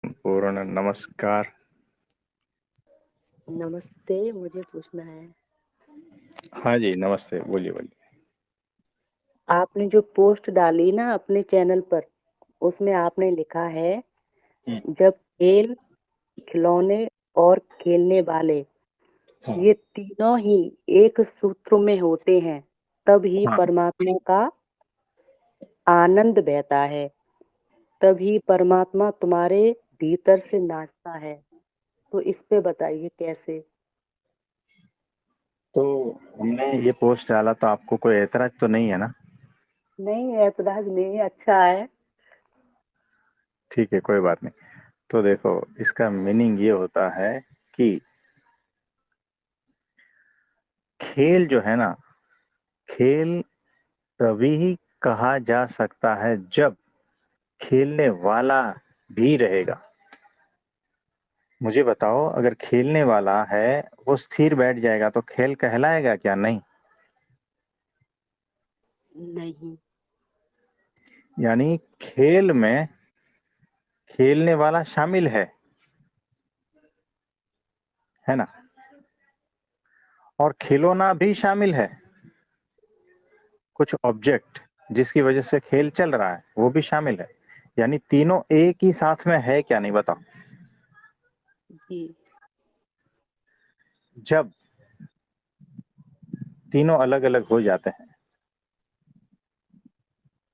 पूर्ण नमस्कार। नमस्ते, मुझे पूछना है। हाँ जी, नमस्ते, बोलिए, बोलिए। आपने जो पोस्ट डाली ना अपने चैनल पर, उसमें आपने लिखा है, हुँ, जब खेल, खिलौने और खेलने वाले हाँ, ये तीनों ही एक सूत्र में होते हैं, तब ही हाँ। परमात्मा का आनंद बहता है, तभी परमात्मा तुम्हारे भीतर से नाचता है। तो इस पे बताइए कैसे? तो हमने ये पोस्ट डाला तो आपको कोई ऐतराज़ तो नहीं है ना? नहीं, ऐतराज नहीं है, अच्छा है। ठीक है, कोई बात नहीं। तो देखो, इसका मीनिंग ये होता है कि खेल जो है ना, खेल तभी कहा जा सकता है जब खेलने वाला भी रहेगा। मुझे बताओ, अगर खेलने वाला है, वो स्थिर बैठ जाएगा तो खेल कहलाएगा क्या? नहीं। नहीं। यानी खेल में खेलने वाला शामिल है ना? और खिलौना भी शामिल है, कुछ ऑब्जेक्ट जिसकी वजह से खेल चल रहा है वो भी शामिल है। यानी तीनों एक ही साथ में है क्या? नहीं, बताओ। जी। जब तीनों अलग अलग हो जाते हैं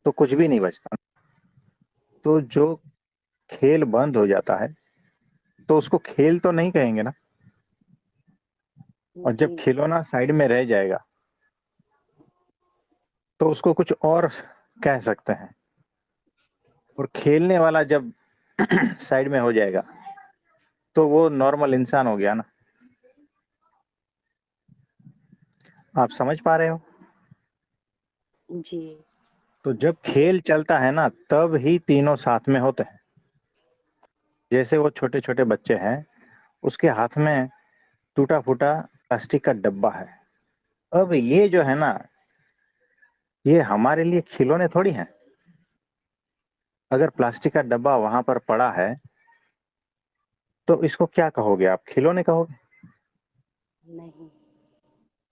तो कुछ भी नहीं बचता। तो जो खेल बंद हो जाता है तो उसको खेल तो नहीं कहेंगे ना। और जी। जब खिलौना साइड में रह जाएगा तो उसको कुछ और कह सकते हैं। और खेलने वाला जब साइड में हो जाएगा तो वो नॉर्मल इंसान हो गया ना। आप समझ पा रहे हो? जी। तो जब खेल चलता है ना तब ही तीनों साथ में होते हैं। जैसे वो छोटे छोटे बच्चे हैं, उसके हाथ में टूटा फूटा प्लास्टिक का डब्बा है। अब ये जो है ना, ये हमारे लिए खिलौने थोड़ी हैं। अगर प्लास्टिक का डब्बा वहां पर पड़ा है तो इसको क्या कहोगे आप? खिलौने कहोगे? नहीं।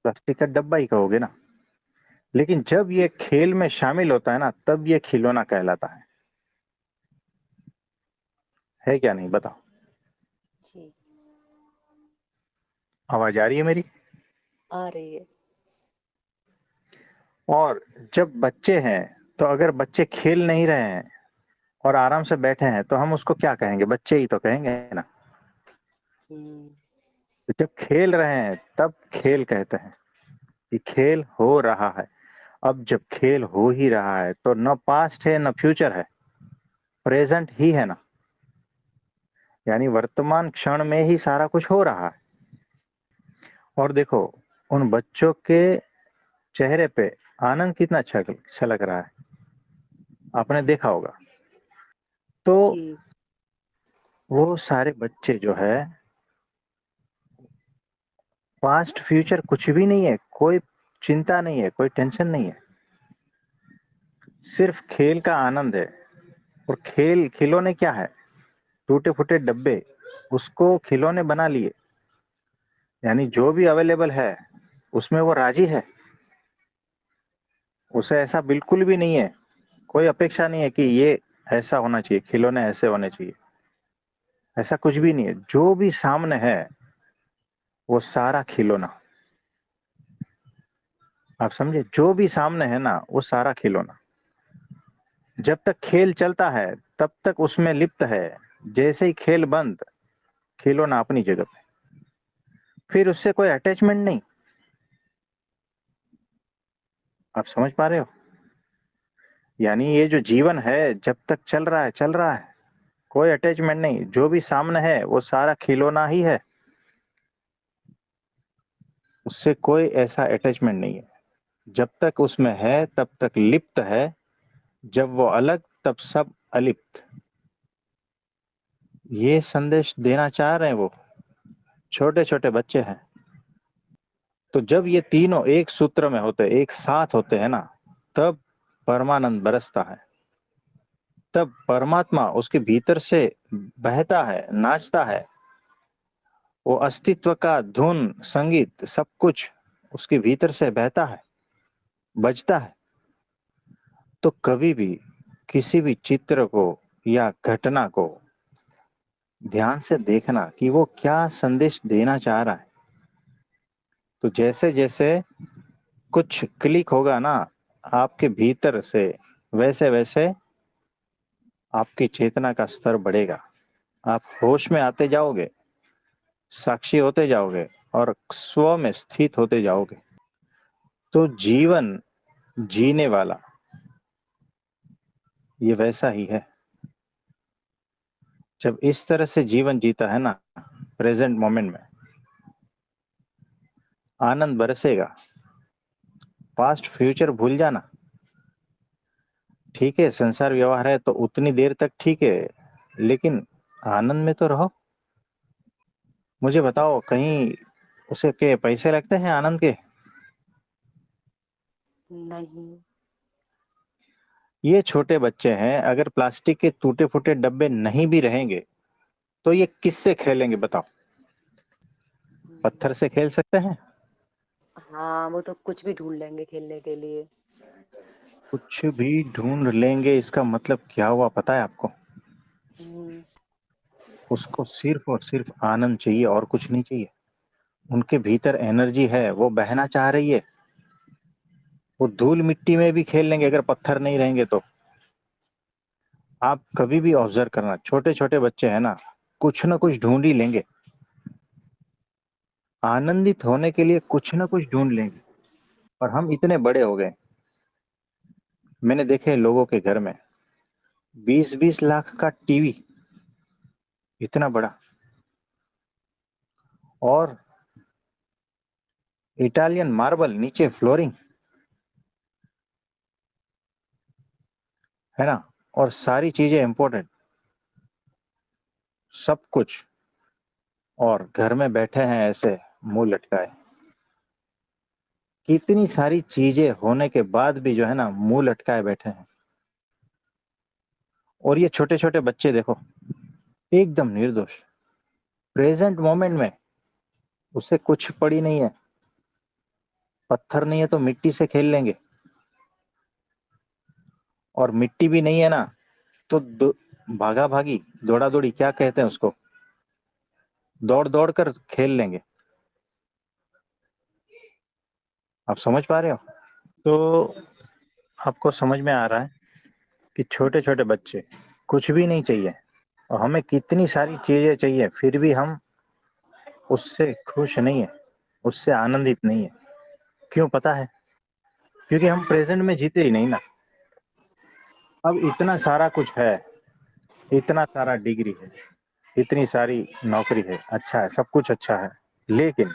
प्लास्टिक का डब्बा ही कहोगे ना। लेकिन जब ये खेल में शामिल होता है ना तब ये खिलौना कहलाता है क्या? नहीं, बताओ। जी। आवाज आ रही है मेरी? आ रही है। और जब बच्चे हैं तो अगर बच्चे खेल नहीं रहे हैं और आराम से बैठे हैं तो हम उसको क्या कहेंगे? बच्चे ही तो कहेंगे ना। हम्म। तो जब खेल रहे हैं तब खेल कहते हैं कि खेल हो रहा है। अब जब खेल हो ही रहा है तो न पास्ट है न फ्यूचर है, प्रेजेंट ही है ना। यानी वर्तमान क्षण में ही सारा कुछ हो रहा है। और देखो, उन बच्चों के चेहरे पे आनंद कितना छलक रहा है, आपने देखा होगा। तो जी। वो सारे बच्चे जो है, पास्ट फ्यूचर कुछ भी नहीं है, कोई चिंता नहीं है, कोई टेंशन नहीं है, सिर्फ खेल का आनंद है। और खेल खिलौने क्या है? टूटे फूटे डब्बे, उसको खिलौने बना लिए। यानी जो भी अवेलेबल है उसमें वो राजी है। उसे ऐसा बिल्कुल भी नहीं है, कोई अपेक्षा नहीं है कि ये ऐसा होना चाहिए, खिलौने ऐसे होने चाहिए। ऐसा कुछ भी नहीं है। जो भी सामने है वो सारा खिलौना। आप समझे? जो भी सामने है ना वो सारा खिलौना। जब तक खेल चलता है तब तक उसमें लिप्त है। जैसे ही खेल बंद, खिलौना अपनी जगह पे। फिर उससे कोई अटैचमेंट नहीं। आप समझ पा रहे हो? यानी ये जो जीवन है जब तक चल रहा है चल रहा है, कोई अटैचमेंट नहीं। जो भी सामने है वो सारा खिलौना ही है, उससे कोई ऐसा अटैचमेंट नहीं है। जब तक उसमें है तब तक लिप्त है, जब वो अलग तब सब अलिप्त। ये संदेश देना चाह रहे हैं वो छोटे छोटे बच्चे हैं। तो जब ये तीनों एक सूत्र में होते, एक साथ होते हैं ना, तब परमानंद बरसता है। तब परमात्मा उसके भीतर से बहता है, नाचता है। वो अस्तित्व का धुन, संगीत, सब कुछ उसके भीतर से बहता है, बजता है। तो कभी भी किसी भी चित्र को या घटना को ध्यान से देखना कि वो क्या संदेश देना चाह रहा है। तो जैसे जैसे कुछ क्लिक होगा ना आपके भीतर से, वैसे वैसे आपकी चेतना का स्तर बढ़ेगा। आप होश में आते जाओगे, साक्षी होते जाओगे और स्व में स्थित होते जाओगे। तो जीवन जीने वाला ये वैसा ही है। जब इस तरह से जीवन जीता है ना, प्रेजेंट मोमेंट में, आनंद बरसेगा। पास्ट फ्यूचर भूल जाना। ठीक है, संसार व्यवहार है तो उतनी देर तक ठीक है, लेकिन आनंद में तो रहो। मुझे बताओ, कहीं उसे के पैसे लगते हैं आनंद के? नहीं। ये छोटे बच्चे हैं, अगर प्लास्टिक के टूटे फूटे डब्बे नहीं भी रहेंगे तो ये किससे खेलेंगे बताओ? पत्थर से खेल सकते हैं? हाँ, वो तो कुछ भी ढूंढ लेंगे खेलने के लिए। कुछ भी ढूंढ लेंगे, इसका मतलब क्या हुआ पता है आपको? हम्म। उसको सिर्फ और सिर्फ आनंद चाहिए और कुछ नहीं चाहिए। उनके भीतर एनर्जी है, वो बहना चाह रही है। वो धूल मिट्टी में भी खेल लेंगे अगर पत्थर नहीं रहेंगे तो। आप कभी भी ऑब्जर्व करना, छोटे छोटे बच्चे हैं ना, कुछ ना कुछ ढूंढ ही लेंगे। आनंदित होने के लिए कुछ ना कुछ ढूंढ लेंगे। और हम इतने बड़े हो गए, मैंने देखे लोगों के घर में 20-20 लाख का टीवी, इतना बड़ा, और इटालियन मार्बल नीचे फ्लोरिंग, है ना, और सारी चीजें इंपोर्टेड, सब कुछ। और घर में बैठे हैं ऐसे मुंह लटकाए। कितनी सारी चीजें होने के बाद भी जो है ना मुंह लटकाए बैठे हैं। और ये छोटे छोटे बच्चे देखो, एकदम निर्दोष, प्रेजेंट मोमेंट में, उससे कुछ पड़ी नहीं है। पत्थर नहीं है तो मिट्टी से खेल लेंगे, और मिट्टी भी नहीं है ना तो भागा भागी, दौड़ा दौड़ी, क्या कहते हैं उसको, दौड़ दौड़ कर खेल लेंगे। आप समझ पा रहे हो? तो आपको समझ में आ रहा है कि छोटे छोटे बच्चे, कुछ भी नहीं चाहिए, और हमें कितनी सारी चीजें चाहिए, फिर भी हम उससे खुश नहीं है, उससे आनंदित नहीं है। क्यों पता है? क्योंकि हम प्रेजेंट में जीते ही नहीं ना। अब इतना सारा कुछ है, इतना सारा डिग्री है, इतनी सारी नौकरी है, अच्छा है, सब कुछ अच्छा है, लेकिन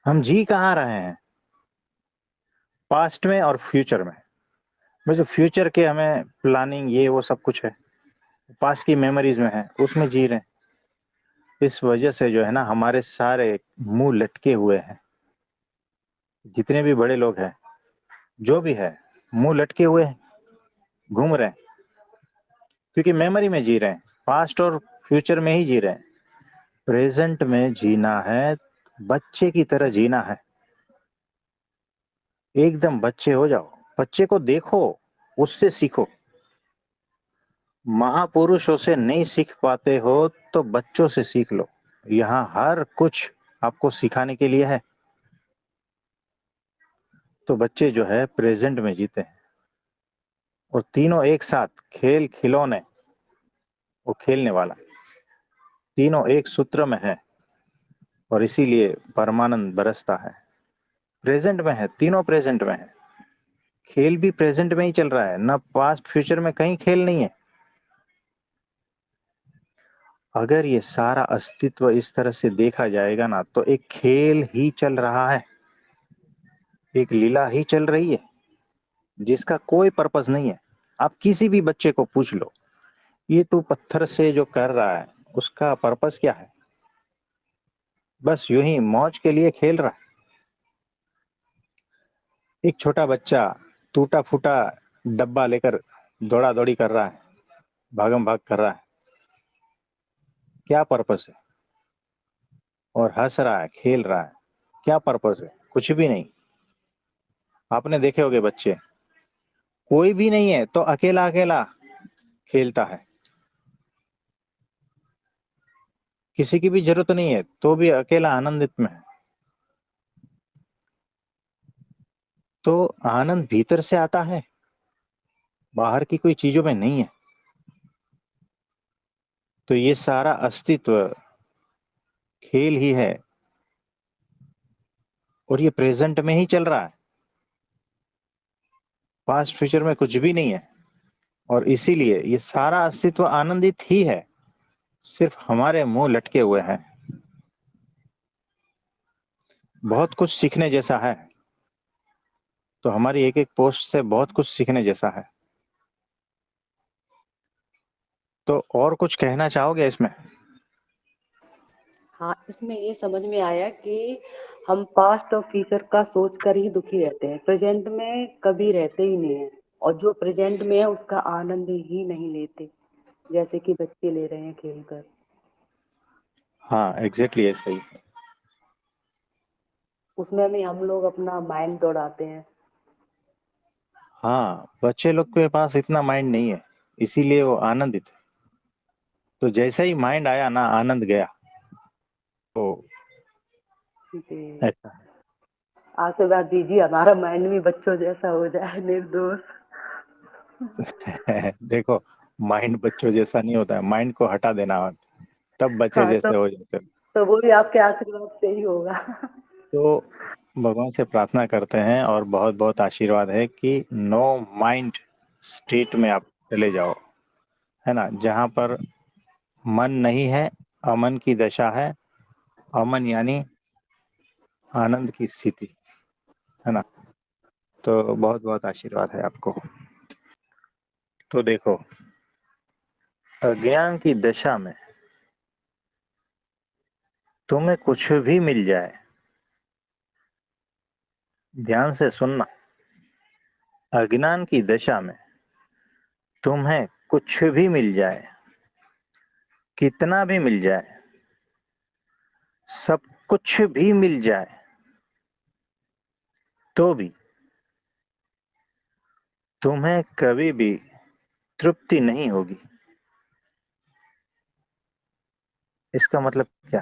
हम जी कहाँ रहे हैं? पास्ट में और फ्यूचर में। बस जो फ्यूचर के हमें प्लानिंग ये वो सब कुछ है, पास्ट की मेमोरीज में है, उसमें जी रहे हैं। इस वजह से जो है ना हमारे सारे मुंह लटके हुए हैं। जितने भी बड़े लोग हैं, जो भी है, मुंह लटके हुए हैं, घूम रहे हैं, क्योंकि मेमोरी में जी रहे हैं, पास्ट और फ्यूचर में ही जी रहे हैं। प्रेजेंट में जीना है, बच्चे की तरह जीना है। एकदम बच्चे हो जाओ, बच्चे को देखो, उससे सीखो। महापुरुषों से नहीं सीख पाते हो तो बच्चों से सीख लो। यहाँ हर कुछ आपको सिखाने के लिए है। तो बच्चे जो है प्रेजेंट में जीते हैं, और तीनों एक साथ, खेल खिलौने, वो खेलने वाला, तीनों एक सूत्र में है, और इसीलिए परमानंद बरसता है। प्रेजेंट में है, तीनों प्रेजेंट में है। खेल भी प्रेजेंट में ही चल रहा है ना, पास्ट फ्यूचर में कहीं खेल नहीं है। अगर ये सारा अस्तित्व इस तरह से देखा जाएगा ना, तो एक खेल ही चल रहा है, एक लीला ही चल रही है, जिसका कोई पर्पस नहीं है। आप किसी भी बच्चे को पूछ लो, ये तू पत्थर से जो कर रहा है उसका पर्पस क्या है? बस यूं ही मौज के लिए खेल रहा है। एक छोटा बच्चा टूटा फूटा डब्बा लेकर दौड़ा दौड़ी कर रहा है, भागम भाग कर रहा है, क्या पर्पस है? और हंस रहा है, खेल रहा है, क्या पर्पस है? कुछ भी नहीं। आपने देखे होंगे बच्चे, कोई भी नहीं है तो अकेला अकेला खेलता है, किसी की भी जरूरत नहीं है तो भी अकेला आनंदित में है। तो आनंद भीतर से आता है, बाहर की कोई चीजों में नहीं है। तो ये सारा अस्तित्व खेल ही है, और ये प्रेजेंट में ही चल रहा है, पास्ट फ्यूचर में कुछ भी नहीं है। और इसीलिए ये सारा अस्तित्व आनंदित ही है, सिर्फ हमारे मुंह लटके हुए हैं। बहुत कुछ सीखने जैसा है, तो हमारी एक एक पोस्ट से बहुत कुछ सीखने जैसा है। तो और कुछ कहना चाहोगे इसमें? हाँ, इसमें ये समझ में आया कि हम पास्ट और फ्यूचर का सोच कर ही दुखी रहते हैं, प्रेजेंट में कभी रहते ही नहीं है। और जो प्रेजेंट में है उसका आनंद ही नहीं लेते, जैसे कि बच्चे ले रहे हैं खेलकर। हाँ, एग्जैक्टली ऐसा ही। उसमें भी हम लोग अपना माइंड दौड़ाते हैं। हाँ, बच्चे लोग के पास इतना माइंड नहीं है, इसीलिए वो आनंदित है। तो जैसे ही माइंड आया ना, आनंद गया। तो जी, ऐसा आशीर्वाद दीजिए हमारा माइंड भी बच्चों जैसा हो जाए, निर्दोष। है। देखो, माइंड बच्चों जैसा नहीं होता है, माइंड को हटा देना होता है, तब बच्चे हाँ, जैसे हो जाते हैं। तो वो भी आपके आशीर्वाद से ही होगा। तो भगवान से प्रार्थना करते हैं और बहुत बहुत आशीर्वाद है कि नो माइंड स्टेट में आप चले जाओ, है ना, जहाँ पर मन नहीं है, अमन की दशा है। अमन यानी आनंद की स्थिति, है ना। तो बहुत बहुत आशीर्वाद है आपको। तो देखो, अज्ञान की दशा में तुम्हें कुछ भी मिल जाए, ध्यान से सुनना, अज्ञान की दशा में तुम्हें कुछ भी मिल जाए, कितना भी मिल जाए, सब कुछ भी मिल जाए, तो भी तुम्हें कभी भी तृप्ति नहीं होगी। इसका मतलब क्या?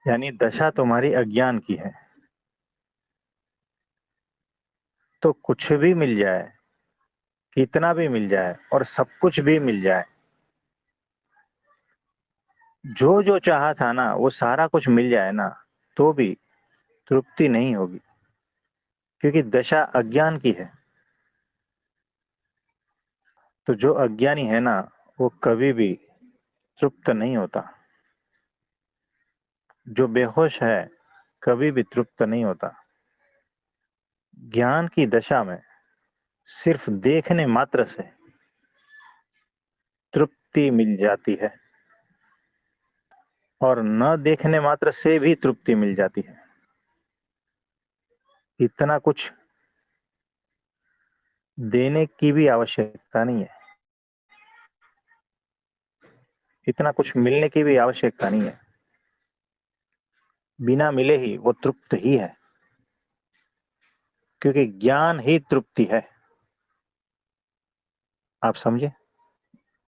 यानी दशा तुम्हारी अज्ञान की है, तो कुछ भी मिल जाए, कितना भी मिल जाए, और सब कुछ भी मिल जाए, जो जो चाहा था ना वो सारा कुछ मिल जाए ना, तो भी तृप्ति नहीं होगी, क्योंकि दशा अज्ञान की है। तो जो अज्ञानी है ना, वो कभी भी तृप्त नहीं होता। जो बेहोश है कभी भी तृप्त नहीं होता। ज्ञान की दशा में सिर्फ देखने मात्र से तृप्ति मिल जाती है, और न देखने मात्र से भी तृप्ति मिल जाती है। इतना कुछ देने की भी आवश्यकता नहीं है, इतना कुछ मिलने की भी आवश्यकता नहीं है। बिना मिले ही वो तृप्त ही है, क्योंकि ज्ञान ही तृप्ति है। आप समझे?